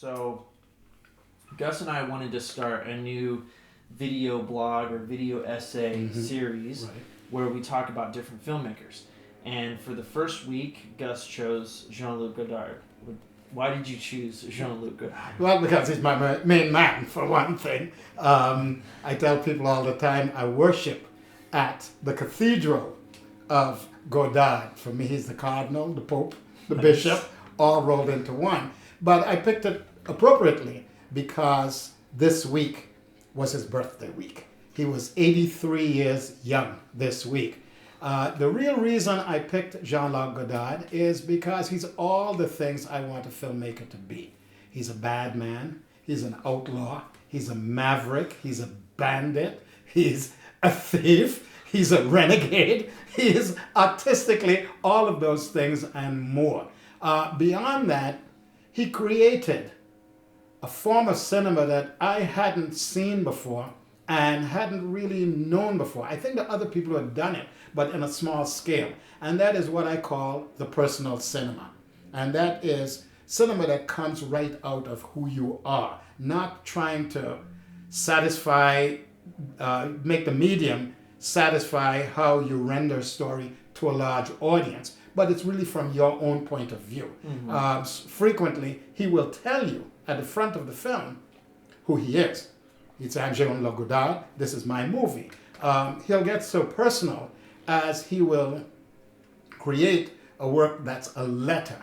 So, Gus and I wanted to start a new video blog or video essay series where we talk about different filmmakers. And for the first week, Gus chose Jean-Luc Godard. Why did you choose Jean-Luc Godard? Well, because he's my main man, for one thing. I tell people all the time, I worship at the cathedral of Godard. For me, he's the cardinal, the pope, the bishop, all rolled into one. But I picked it appropriately because this week was his birthday week. He was 83 years young this week. The real reason I picked Jean-Luc Godard is because he's all the things I want a filmmaker to be. He's a bad man. He's an outlaw. He's a maverick. He's a bandit. He's a thief. He's a renegade. He is artistically all of those things and more. Beyond that, he created a form of cinema that I hadn't seen before and hadn't really known before. I think there are other people who have done it, but in a small scale. And that is what I call the personal cinema. And that is cinema that comes right out of who you are, not trying to satisfy, make the medium satisfy how you render a story to a large audience, but it's really from your own point of view. Frequently, he will tell you at the front of the film who he is. He'd say, I'm Jean-Luc Godard, this is my movie. He'll get so personal as he will create a work that's a letter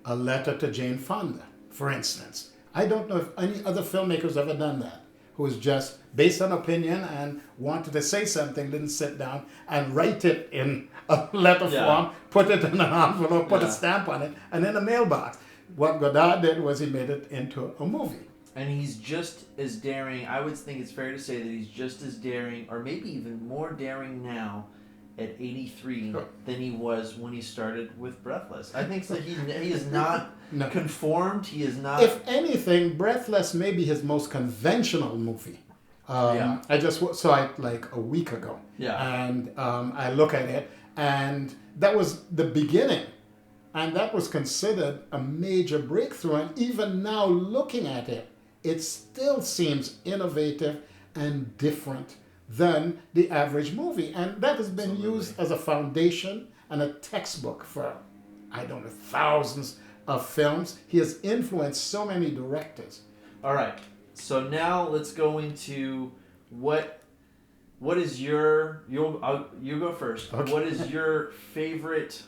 to Jane Fonda, for instance. I don't know if any other filmmakers ever done that, who is just based on opinion and wanted to say something, didn't sit down and write it in a letter form, put it in an envelope, put a stamp on it, and in a mailbox. What Godard did was he made it into a movie. And he's just as daring. I would think it's fair to say that he's just as daring, or maybe even more daring now at 83 than he was when he started with Breathless. I think that he is not conformed. He is not... If anything, Breathless may be his most conventional movie. I just saw it like a week ago. And I look at it, and that was the beginning. And that was considered a major breakthrough. And even now, looking at it, it still seems innovative and different than the average movie. And that has been used as a foundation and a textbook for, I don't know, thousands of films. He has influenced so many directors. All right. So now let's go into what is your... You go first. Okay. What is your favorite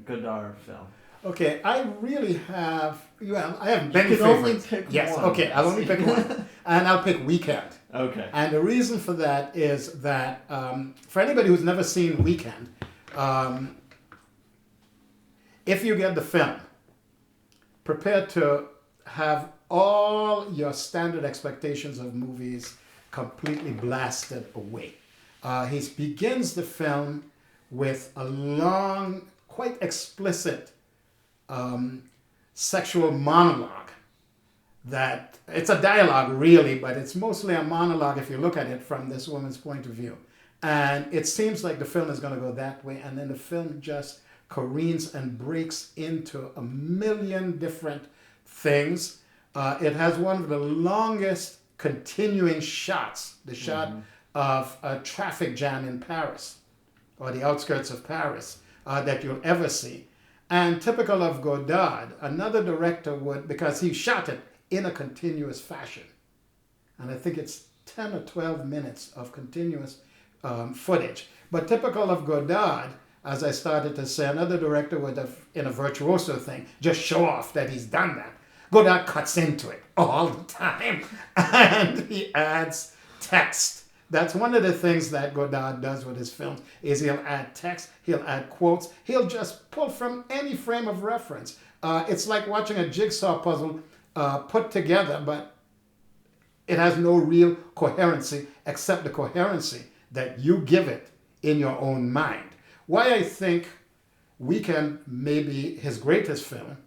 Godard film? Okay, I really have... I have many favorites. You can only pick one. Okay, I'll only pick one. And I'll pick Weekend. Okay. And the reason for that is that for anybody who's never seen Weekend, if you get the film, prepare to have all your standard expectations of movies completely blasted away. He begins the film with a long, quite explicit sexual monologue. That it's a dialogue really, but it's mostly a monologue if you look at it from this woman's point of view. And it seems like the film is going to go that way, and then the film just careens and breaks into a million different things. It has one of the longest continuing shots, the shot of a traffic jam in Paris, or the outskirts of Paris, that you'll ever see. And typical of Godard, another director would, because he shot it in a continuous fashion. And I think it's 10 or 12 minutes of continuous footage. But typical of Godard, as I started to say, another director would have, in a virtuoso thing, just show off that he's done that. Godard cuts into it all the time. And he adds text. That's one of the things that Godard does with his films, is he'll add text, he'll add quotes, he'll just pull from any frame of reference. It's like watching a jigsaw puzzle put together, but it has no real coherency except the coherency that you give it in your own mind. Why I think Weekend may be his greatest film,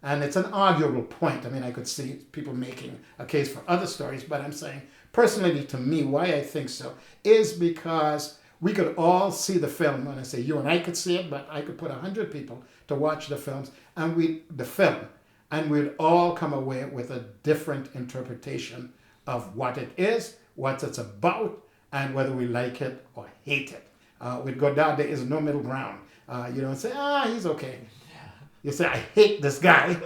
and it's an arguable point. I mean, I could see people making a case for other stories, but I'm saying, personally to me, why I think so is because we could all see the film. When I say you and I could see it, but I could put 100 people to watch the film, and we'd all come away with a different interpretation of what it is, what it's about, and whether we like it or hate it. With Godard, there is no middle ground. You don't say, he's okay. You say, I hate this guy,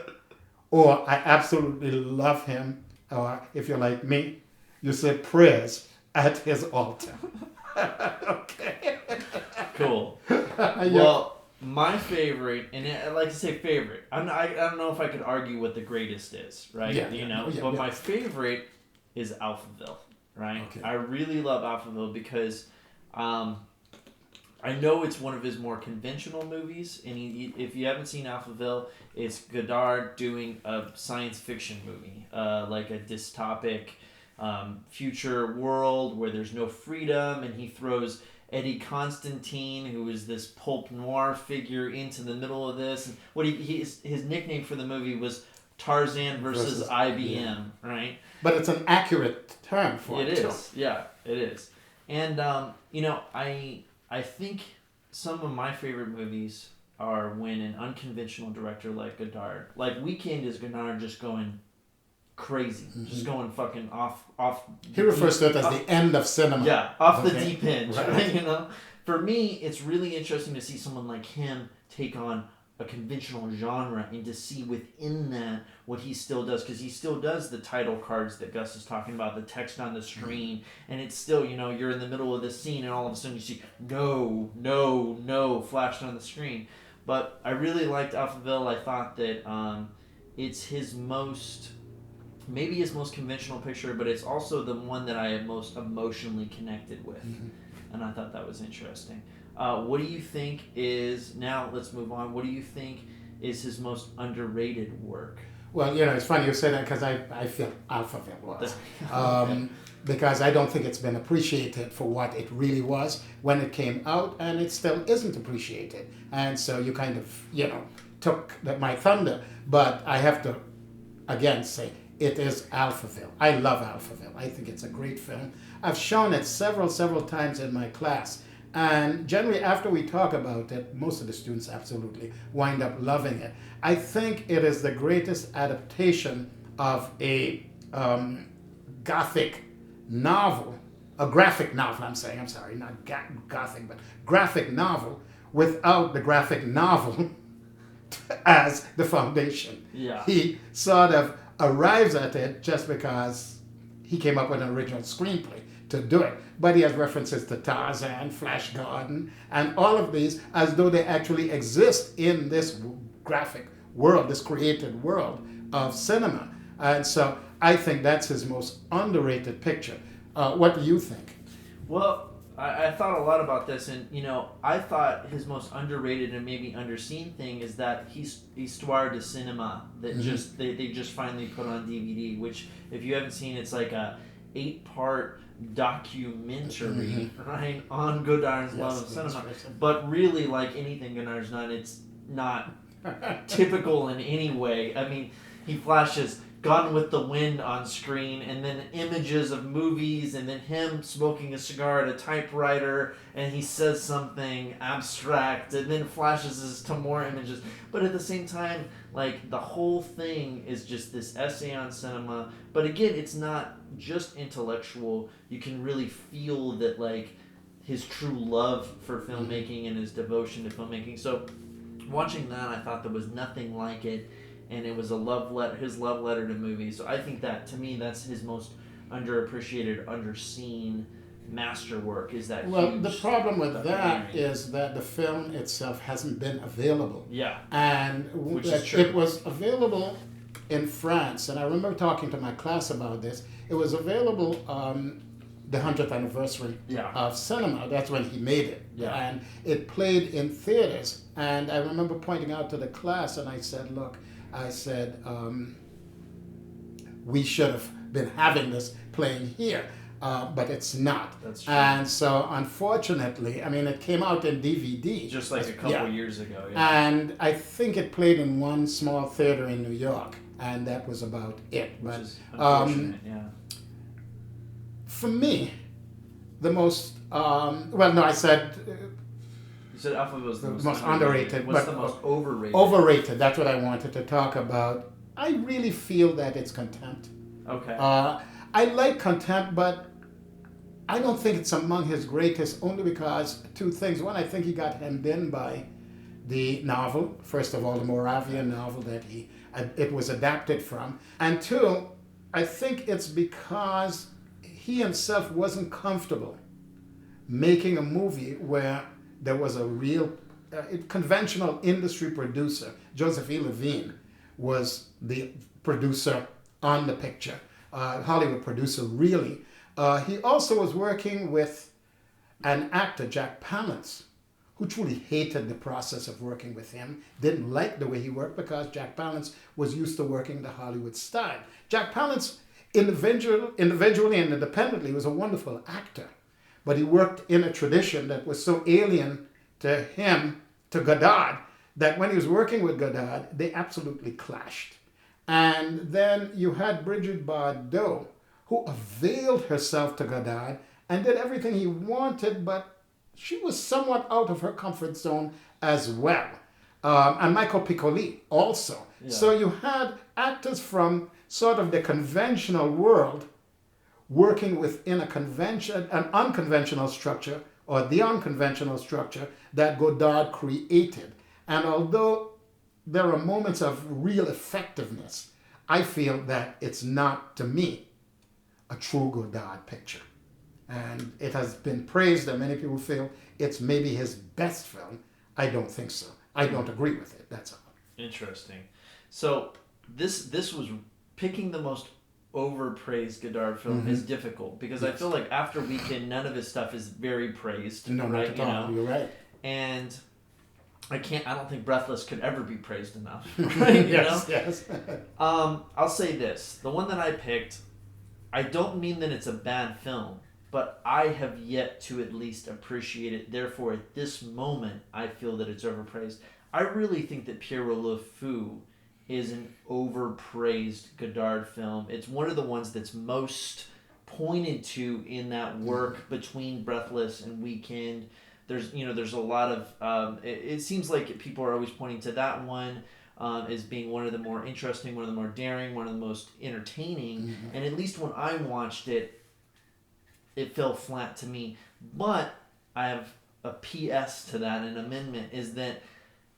or I absolutely love him, or if you're like me, you say prayers at his altar. Okay. Cool. Well, my favorite, and I like to say favorite. I don't know if I could argue what the greatest is, right? But my favorite is Alphaville, right? Okay. I really love Alphaville because I know it's one of his more conventional movies, and if you haven't seen Alphaville, it's Godard doing a science fiction movie, like a dystopic future world where there's no freedom, and he throws Eddie Constantine, who is this pulp noir figure, into the middle of this. And his nickname for the movie was Tarzan versus IBM, right? But it's an accurate term for it. It is, yeah, it is. And I think some of my favorite movies are when an unconventional director like Godard, like Weekend is Godard just going crazy, just going fucking off. He refers to it as the end of cinema. Yeah, off the deep end, right? For me, it's really interesting to see someone like him take on a conventional genre and to see within that what he still does, because he still does the title cards that Gus is talking about, the text on the screen, and it's still, you're in the middle of this scene and all of a sudden you see no flashed on the screen. But I really liked Alphaville. I thought that it's his most conventional picture, but it's also the one that I am most emotionally connected with. And I thought that was interesting. What do you think is, now let's move on, what do you think is his most underrated work? Well, it's funny you say that because I feel Alphaville was. Because I don't think it's been appreciated for what it really was when it came out, and it still isn't appreciated. And so you kind of, took my thunder. But I have to, again, say, it is Alphaville. I love Alphaville. I think it's a great film. I've shown it several times in my class. And generally, after we talk about it, most of the students absolutely wind up loving it. I think it is the greatest adaptation of a Gothic novel, a graphic novel, I'm sorry, not Gothic, but graphic novel, without the graphic novel as the foundation. Yeah. He sort of arrives at it just because he came up with an original screenplay to do it. But he has references to Tarzan, Flash Gordon, and all of these as though they actually exist in this graphic world, this created world of cinema. And so I think that's his most underrated picture. What do you think? Well, I thought a lot about this, and I thought his most underrated and maybe underseen thing is that Histoire de Cinema that they just finally put on DVD. Which, if you haven't seen, it's like a 8-part documentary, right, on Godard's love of cinema. But really, like anything Godard's done, it's not typical in any way. I mean, he flashes Gone with the Wind on screen, and then images of movies, and then him smoking a cigar at a typewriter, and he says something abstract, and then flashes to more images. But at the same time, like, the whole thing is just this essay on cinema. But again, it's not just intellectual. You can really feel that, like, his true love for filmmaking and his devotion to filmmaking. So watching that, I thought there was nothing like it. And it was his love letter to movies. So I think that, to me, that's his most underappreciated, underseen masterwork, is that the problem with that is that the film itself hasn't been available. Yeah. And which is true. It was available in France, and I remember talking to my class about this. It was available the 100th anniversary of cinema. That's when he made it. Yeah. And it played in theaters. And I remember pointing out to the class, and I said, look, we should have been having this playing here, but it's not. That's true. And so, unfortunately, I mean, it came out in DVD. Just like a couple years ago. Yeah. And I think it played in one small theater in New York, and that was about it. Which is unfortunate, for me, the most, I said... You said Alphaville was the most underrated. What's the most overrated? Overrated, that's what I wanted to talk about. I really feel that it's contempt. Okay. I like contempt, but I don't think it's among his greatest, only because two things. One, I think he got hemmed in by the novel. First of all, the Moravian novel that it was adapted from. And two, I think it's because he himself wasn't comfortable making a movie where there was a real conventional industry producer. Joseph E. Levine was the producer on the picture, Hollywood producer, really. He also was working with an actor, Jack Palance, who truly hated the process of working with him, didn't like the way he worked because Jack Palance was used to working the Hollywood style. Jack Palance, individually and independently, was a wonderful actor, but he worked in a tradition that was so alien to him, to Godard, that when he was working with Godard, they absolutely clashed. And then you had Brigitte Bardot, who availed herself to Godard and did everything he wanted, but she was somewhat out of her comfort zone as well. And Michael Piccoli also. Yeah. So you had actors from sort of the conventional world working within an unconventional structure, or the unconventional structure that Godard created. And although there are moments of real effectiveness, I feel that it's not, to me, a true Godard picture. And it has been praised, and many people feel it's maybe his best film. I don't think so. I don't agree with it, that's all. Interesting. So this was picking the most overpraised Godard film is difficult, because I feel like after Weekend, none of his stuff is very praised. No, right? not at all. You're right. And I don't think Breathless could ever be praised enough. Right? Yes. I'll say this. The one that I picked, I don't mean that it's a bad film, but I have yet to at least appreciate it. Therefore, at this moment, I feel that it's overpraised. I really think that Pierrot Le Fou is an overpraised Godard film. It's one of the ones that's most pointed to in that work between Breathless and Weekend. There's a lot of it seems like people are always pointing to that one as being one of the more interesting, one of the more daring, one of the most entertaining. And at least when I watched it, it fell flat to me. But I have a PS to that, an amendment, is that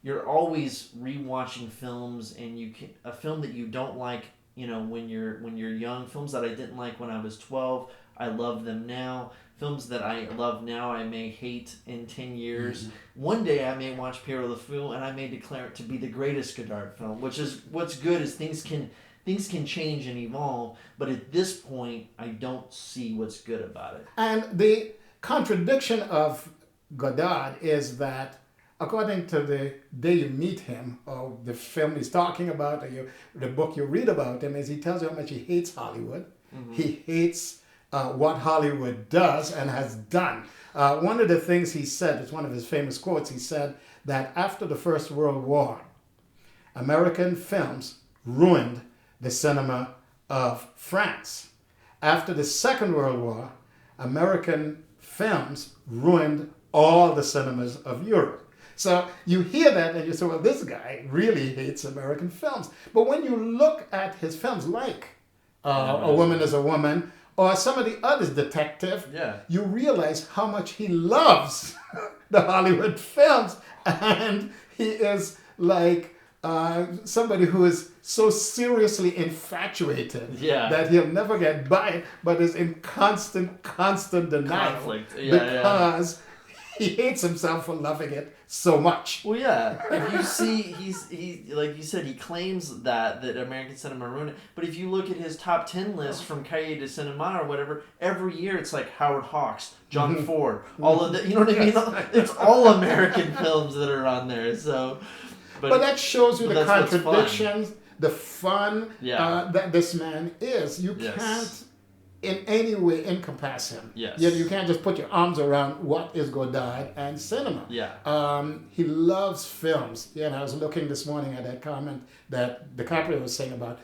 you're always rewatching films, and a film that you don't like, when you're young, films that I didn't like when I was 12, I love them now. Films that I love now, I may hate in 10 years. One day I may watch Pierrot Le Fou, and I may declare it to be the greatest Godard film, which is what's good, is things can change and evolve, but at this point, I don't see what's good about it. And the contradiction of Godard is that, according to the day you meet him, or the film he's talking about, or the book you read about him, is he tells you how much he hates Hollywood. He hates what Hollywood does and has done. One of the things he said, it's one of his famous quotes, he said that after the First World War, American films ruined the cinema of France. After the Second World War, American films ruined all the cinemas of Europe. So you hear that and you say, well, this guy really hates American films. But when you look at his films like A Woman is a Woman, or some of the others, Detective, you realize how much he loves the Hollywood films. And he is like somebody who is so seriously infatuated that he'll never get by it, but is in constant denial. Conflict. Because he hates himself for loving it so much. Well, yeah. If you see, he like you said, he claims that American cinema ruined it. But if you look at his top 10 list from Cahiers de Cinema or whatever, every year it's like Howard Hawks, John Ford, all of that. You know what I mean? It's all American films that are on there. So, but that shows you the contradictions, the fun that this man is. You can't in any way encompass him. Yes. You can't just put your arms around what is Godard and cinema. He loves films. I was looking this morning at that comment that DiCaprio was saying about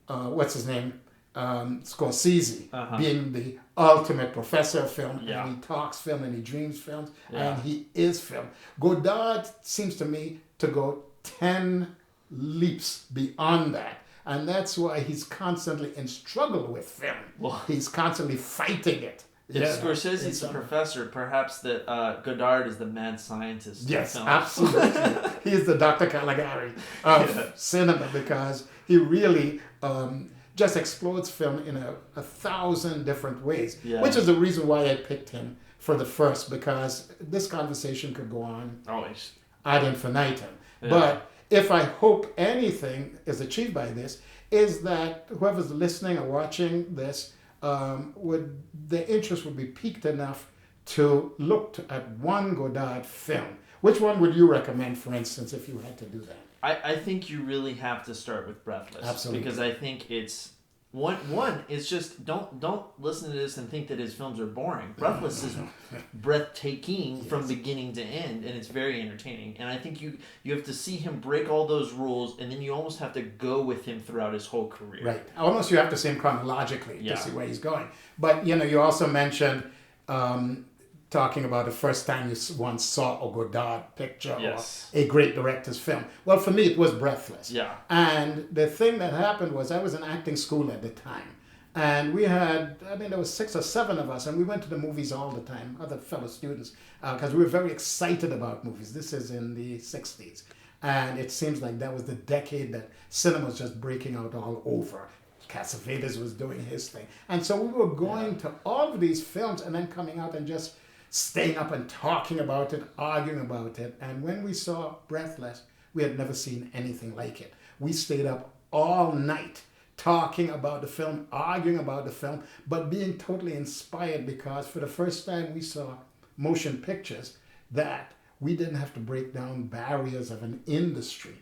what's his name, Scorsese, being the ultimate professor of film, and he talks film and he dreams films, and he is film. Godard seems to me to go 10 leaps beyond that. And that's why he's constantly in struggle with film. Well, he's constantly fighting it. If Scorsese's the professor, perhaps that Godard is the mad scientist. Yes, of film. absolutely. He is the Dr. Caligari of cinema, because he really just explodes film in a thousand different ways, which is the reason why I picked him for the first, because this conversation could go on always ad infinitum. But if I hope anything is achieved by this, is that whoever's listening or watching this, the interest would be piqued enough to look at one Godard film. Which one would you recommend, for instance, if you had to do that? I think you really have to start with Breathless. Absolutely. Because I think it's one it's just don't listen to this and think that his films are boring. Breathless is breathtaking from beginning to end, and it's very entertaining. And I think you have to see him break all those rules, and then you almost have to go with him throughout his whole career. Right. Almost you have to see him chronologically to see where he's going. But you also mentioned talking about the first time you once saw a Godard picture or a great director's film. Well, for me, it was Breathless. Yeah. And the thing that happened was I was in acting school at the time. And we had, there was 6 or 7 of us, and we went to the movies all the time, other fellow students, because we were very excited about movies. This is in the 60s. And it seems like that was the decade that cinema was just breaking out all over. Cassavetes was doing his thing. And so we were going to all of these films and then coming out and just staying up and talking about it, arguing about it. And when we saw Breathless, we had never seen anything like it. We stayed up all night talking about the film, arguing about the film, but being totally inspired, because for the first time we saw motion pictures that we didn't have to break down barriers of an industry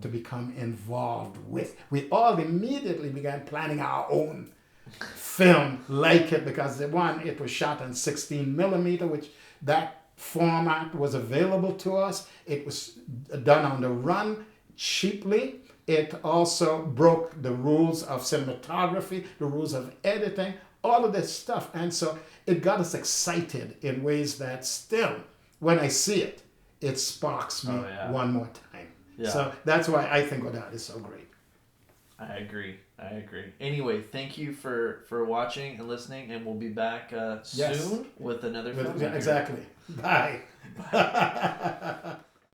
to become involved with. We all immediately began planning our own film like it, because it was shot on 16 millimeter, which that format was available to us. It was done on the run cheaply. It also broke the rules of cinematography, the rules of editing, all of this stuff. And so it got us excited in ways that still, when I see it, it sparks me one more time. Yeah. So that's why I think Godard is so great. I agree. Anyway, thank you for watching and listening, and we'll be back soon with another film. Exactly. Bye.